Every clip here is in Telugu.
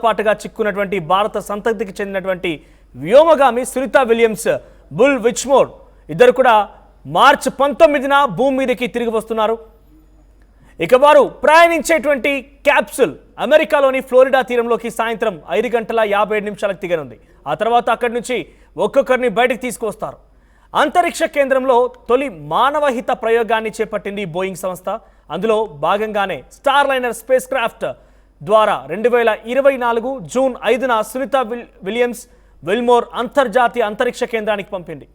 పాటుగా చిక్కున్నటువంటి భారత సంతతికి చెందినటువంటి వ్యోమగామి సునీతా విలియమ్స్, బుల్ విచ్మోర్ ఇద్దరు కూడా మార్చి 19న భూమి మీదకి తిరిగి వస్తున్నారు. ఇక వారు ప్రయాణించేటువంటి క్యాప్సుల్ అమెరికాలోని ఫ్లోరిడా తీరంలోకి సాయంత్రం 5:57 దిగనుంది. ఆ తర్వాత అక్కడి నుంచి ఒక్కొక్కరిని బయటకు తీసుకువస్తారు. అంతరిక్ష కేంద్రంలో తొలి మానవహిత ప్రయోగాన్ని చేపట్టింది బోయింగ్ సంస్థ. అందులో భాగంగానే స్టార్ లైనర్ స్పేస్ క్రాఫ్ట్ ద్వారా 2024 జూన్ 5న సునీతా విలియమ్స్ విల్మోర్ అంతర్జాతీయ అంతరిక్ష కేంద్రానికి పంపింది.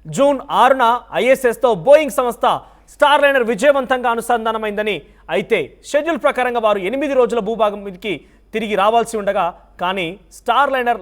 జూన్ 6న ఐఎస్ఎస్తో బోయింగ్ సంస్థ స్టార్ లైనర్ విజయవంతంగా అనుసంధానమైందని, అయితే షెడ్యూల్ ప్రకారంగా వారు 8 రోజుల భూభాగం మీదకి తిరిగి రావాల్సి ఉండగా, కానీ స్టార్ లైనర్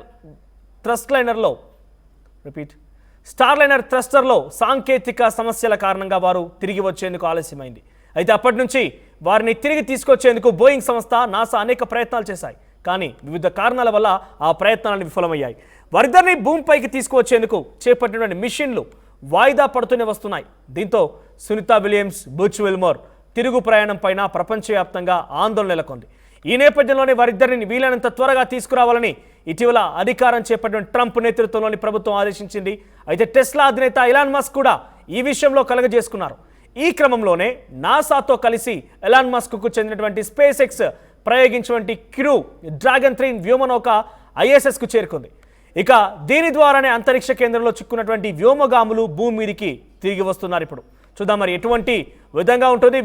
థ్రస్టర్లో సాంకేతిక సమస్యల కారణంగా వారు తిరిగి వచ్చేందుకు ఆలస్యమైంది. అయితే అప్పటి నుంచి వారిని తిరిగి తీసుకొచ్చేందుకు బోయింగ్ సంస్థ, నాసా అనేక ప్రయత్నాలు చేశాయి. కానీ వివిధ కారణాల వల్ల ఆ ప్రయత్నాలను విఫలమయ్యాయి. వారిద్దరిని భూమిపైకి తీసుకువచ్చేందుకు చేపట్టినటువంటి మిషన్లు వాయిదా పడుతూనే వస్తున్నాయి. దీంతో సునీతా విలియమ్స్, బుచ్ విల్మోర్ తిరుగు ప్రయాణం పైన ప్రపంచవ్యాప్తంగా ఆందోళన నెలకొంది. ఈ నేపథ్యంలోనే వారిద్దరిని వీలైనంత త్వరగా తీసుకురావాలని ఇటీవల అధికారం చేపట్టిన ట్రంప్ నేతృత్వంలోని ప్రభుత్వం ఆదేశించింది. అయితే టెస్లా అధినేత ఎలాన్ మస్క్ కూడా ఈ విషయంలో కలగజేసుకున్నారు. ఈ క్రమంలోనే నాసాతో కలిసి ఎలాన్ మస్క్కు చెందినటువంటి స్పేస్ ఎక్స్ ప్రయోగించినటువంటి క్రూ డ్రాగన్ 3 వ్యోమనౌక ఐఎస్ఎస్కు చేరుకుంది. ఇక దీని ద్వారానే అంతరిక్ష కేంద్రంలో చిక్కున్నటువంటి వ్యోమగాములు భూమి మీదికి తిరిగి వస్తున్నారు. ఇప్పుడు చూద్దాం మరి ఎటువంటి విధంగా ఉంటుంది.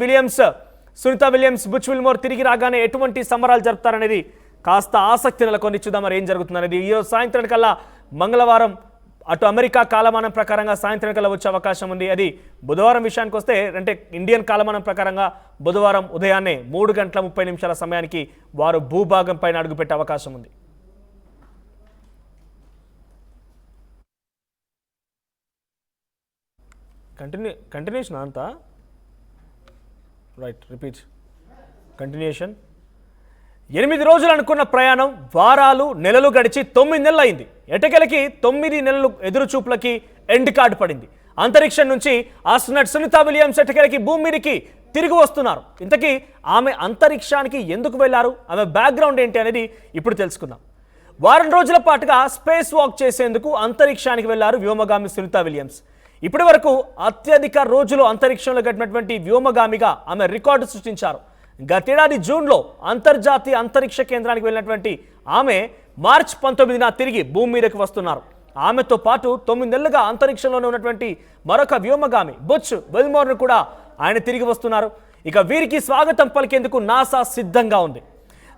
సునీతా విలియమ్స్, బుచ్ విల్మోర్ తిరిగి రాగానే ఎటువంటి సంబరాలు జరుపుతారనేది కాస్త ఆసక్తి నెలకొని చూద్దాం మరి ఏం జరుగుతుందనేది. ఈరోజు సాయంత్రం కల్లా, మంగళవారం అటు అమెరికా కాలమానం ప్రకారంగా సాయంత్రం కల్లా వచ్చే అవకాశం ఉంది. అది బుధవారం విషయానికి వస్తే, అంటే ఇండియన్ కాలమానం ప్రకారంగా బుధవారం ఉదయాన్నే 3:30 సమయానికి వారు భూభాగం పైన అడుగుపెట్టే అవకాశం ఉంది. కంటిన్యూషన్ అంతా రైట్, రిపీట్ కంటిన్యూషన్. 8 రోజులు అనుకున్న ప్రయాణం వారాలు, నెలలు గడిచి 9 నెలలు అయింది. ఎటకెలకి 9 నెలలు ఎదురుచూపులకి ఎండ్ కార్డు పడింది. అంతరిక్షం నుంచి ఆస్ట్రోనట్ సునీతా విలియమ్స్ ఎటకెలకి భూమి మీదకి తిరిగి వస్తున్నారు. ఇంతకీ ఆమె అంతరిక్షానికి ఎందుకు వెళ్లారు, ఆమె బ్యాక్గ్రౌండ్ ఏంటి అనేది ఇప్పుడు తెలుసుకుందాం. వారం రోజుల పాటుగా స్పేస్ వాక్ చేసేందుకు అంతరిక్షానికి వెళ్లారు వ్యోమగామి సునీతా విలియమ్స్. ఇప్పటి వరకు అత్యధిక రోజులు అంతరిక్షంలో గడిపినటువంటి వ్యోమగామిగా ఆమె రికార్డు సృష్టించారు. గతేడాది జూన్లో అంతర్జాతీయ అంతరిక్ష కేంద్రానికి వెళ్ళినటువంటి ఆమె మార్చి 19న తిరిగి భూమి మీదకి వస్తున్నారు. ఆమెతో పాటు 9 నెలలుగా అంతరిక్షంలోనే ఉన్నటువంటి మరొక వ్యోమగామి బుచ్ విల్మోర్ను కూడా ఆయన తిరిగి వస్తున్నారు. ఇక వీరికి స్వాగతం పలికేందుకు నాసా సిద్ధంగా ఉంది.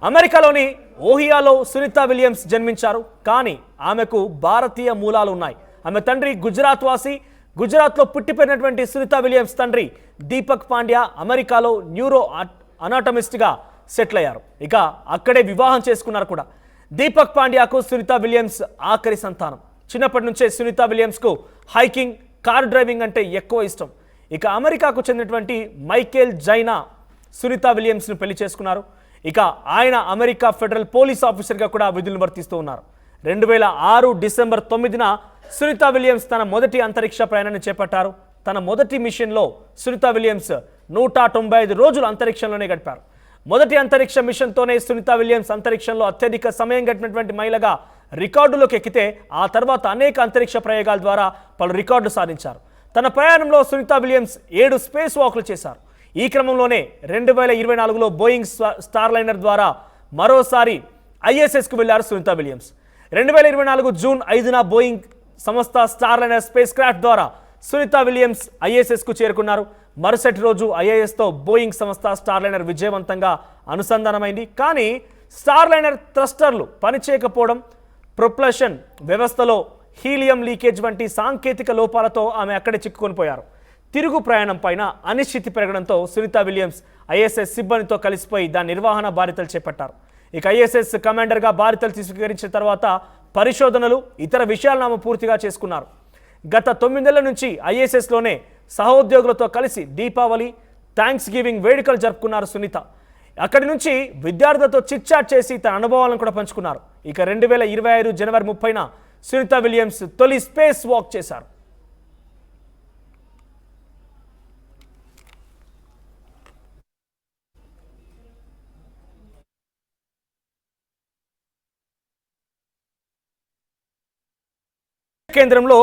అమెరికాలోని ఓహియోలో సునీతా విలియమ్స్ జన్మించారు. కానీ ఆమెకు భారతీయ మూలాలు ఉన్నాయి. ఆమె తండ్రి గుజరాత్ వాసి. గుజరాత్లో పుట్టిపోయినటువంటి సునీతా విలియమ్స్ తండ్రి దీపక్ పాండ్యా అమెరికాలో న్యూరో అనాటమిస్ట్గా సెటిల్ అయ్యారు. ఇక అక్కడే వివాహం చేసుకున్నారు కూడా. దీపక్ పాండ్యాకు సునీతా విలియమ్స్ ఆఖరి సంతానం. చిన్నప్పటి నుంచే సునీతా విలియమ్స్కు హైకింగ్, కార్ డ్రైవింగ్ అంటే ఎక్కువ ఇష్టం. ఇక అమెరికాకు చెందినటువంటి మైకేల్ జైనా సునీతా విలియమ్స్ను పెళ్లి చేసుకున్నారు. ఇక ఆయన అమెరికా ఫెడరల్ పోలీస్ ఆఫీసర్గా కూడా విధులు నిర్వర్తిస్తూ ఉన్నారు. 2006 డిసెంబర్ 9న సునీతా విలియమ్స్ తన మొదటి అంతరిక్ష ప్రయాణాన్ని చేపట్టారు. తన మొదటి మిషన్లో సునీతా విలియమ్స్ 195 రోజులు అంతరిక్షంలోనే గడిపారు. మొదటి అంతరిక్ష మిషన్తోనే సునీతా విలియమ్స్ అంతరిక్షంలో అత్యధిక సమయం గడిపినటువంటి మహిళగా రికార్డులోకి ఎక్కితే, ఆ తర్వాత అనేక అంతరిక్ష ప్రయోగాల ద్వారా పలు రికార్డులు సాధించారు. తన ప్రయాణంలో సునీతా విలియమ్స్ 7 స్పేస్ వాక్లు చేశారు. ఈ క్రమంలోనే 2024లో బోయింగ్ స్టార్ లైనర్ ద్వారా మరోసారి ఐఎస్ఎస్కు వెళ్లారు సునీతా విలియమ్స్. 2024 జూన్ 5న బోయింగ్ సంస్థ స్టార్ లైనర్ స్పేస్ క్రాఫ్ట్ ద్వారా సునీతా విలియమ్స్ ఐఎస్ఎస్కు చేరుకున్నారు. మరుసటి రోజు ఐఏఎస్తో బోయింగ్ సంస్థ స్టార్ లైనర్ విజయవంతంగా అనుసంధానమైంది. కానీ స్టార్ లైనర్ థ్రస్టర్లు పనిచేయకపోవడం, ప్రొపల్షన్ వ్యవస్థలో హీలియం లీకేజ్ వంటి సాంకేతిక లోపాలతో ఆమె అక్కడే చిక్కుకొని పోయారు. తిరుగు ప్రయాణం పైన అనిశ్చితి పెరగడంతో సునీతా విలియమ్స్ ఐఎస్ఎస్ సిబ్బందితో కలిసిపోయి దాని నిర్వహణ బాధ్యతలు చేపట్టారు. ఇక ఐఎస్ఎస్ కమాండర్గా బాధ్యతలు స్వీకరించిన తర్వాత పరిశోధనలు, ఇతర విషయాలను ఆమె పూర్తిగా చేసుకున్నారు. గత 9 నెలల నుంచి ఐఎస్ఎస్లోనే సహోద్యోగులతో కలిసి దీపావళి, థ్యాంక్స్ గివింగ్ వేడుకలు జరుపుకున్నారు సునీత. అక్కడి నుంచి విద్యార్థులతో చిట్ చాట్ చేసి తన అనుభవాలను కూడా పంచుకున్నారు. ఇక 2025 జనవరి 30న సునీతా విలియమ్స్ తొలి స్పేస్ వాక్ చేశారు. కేంద్రంలో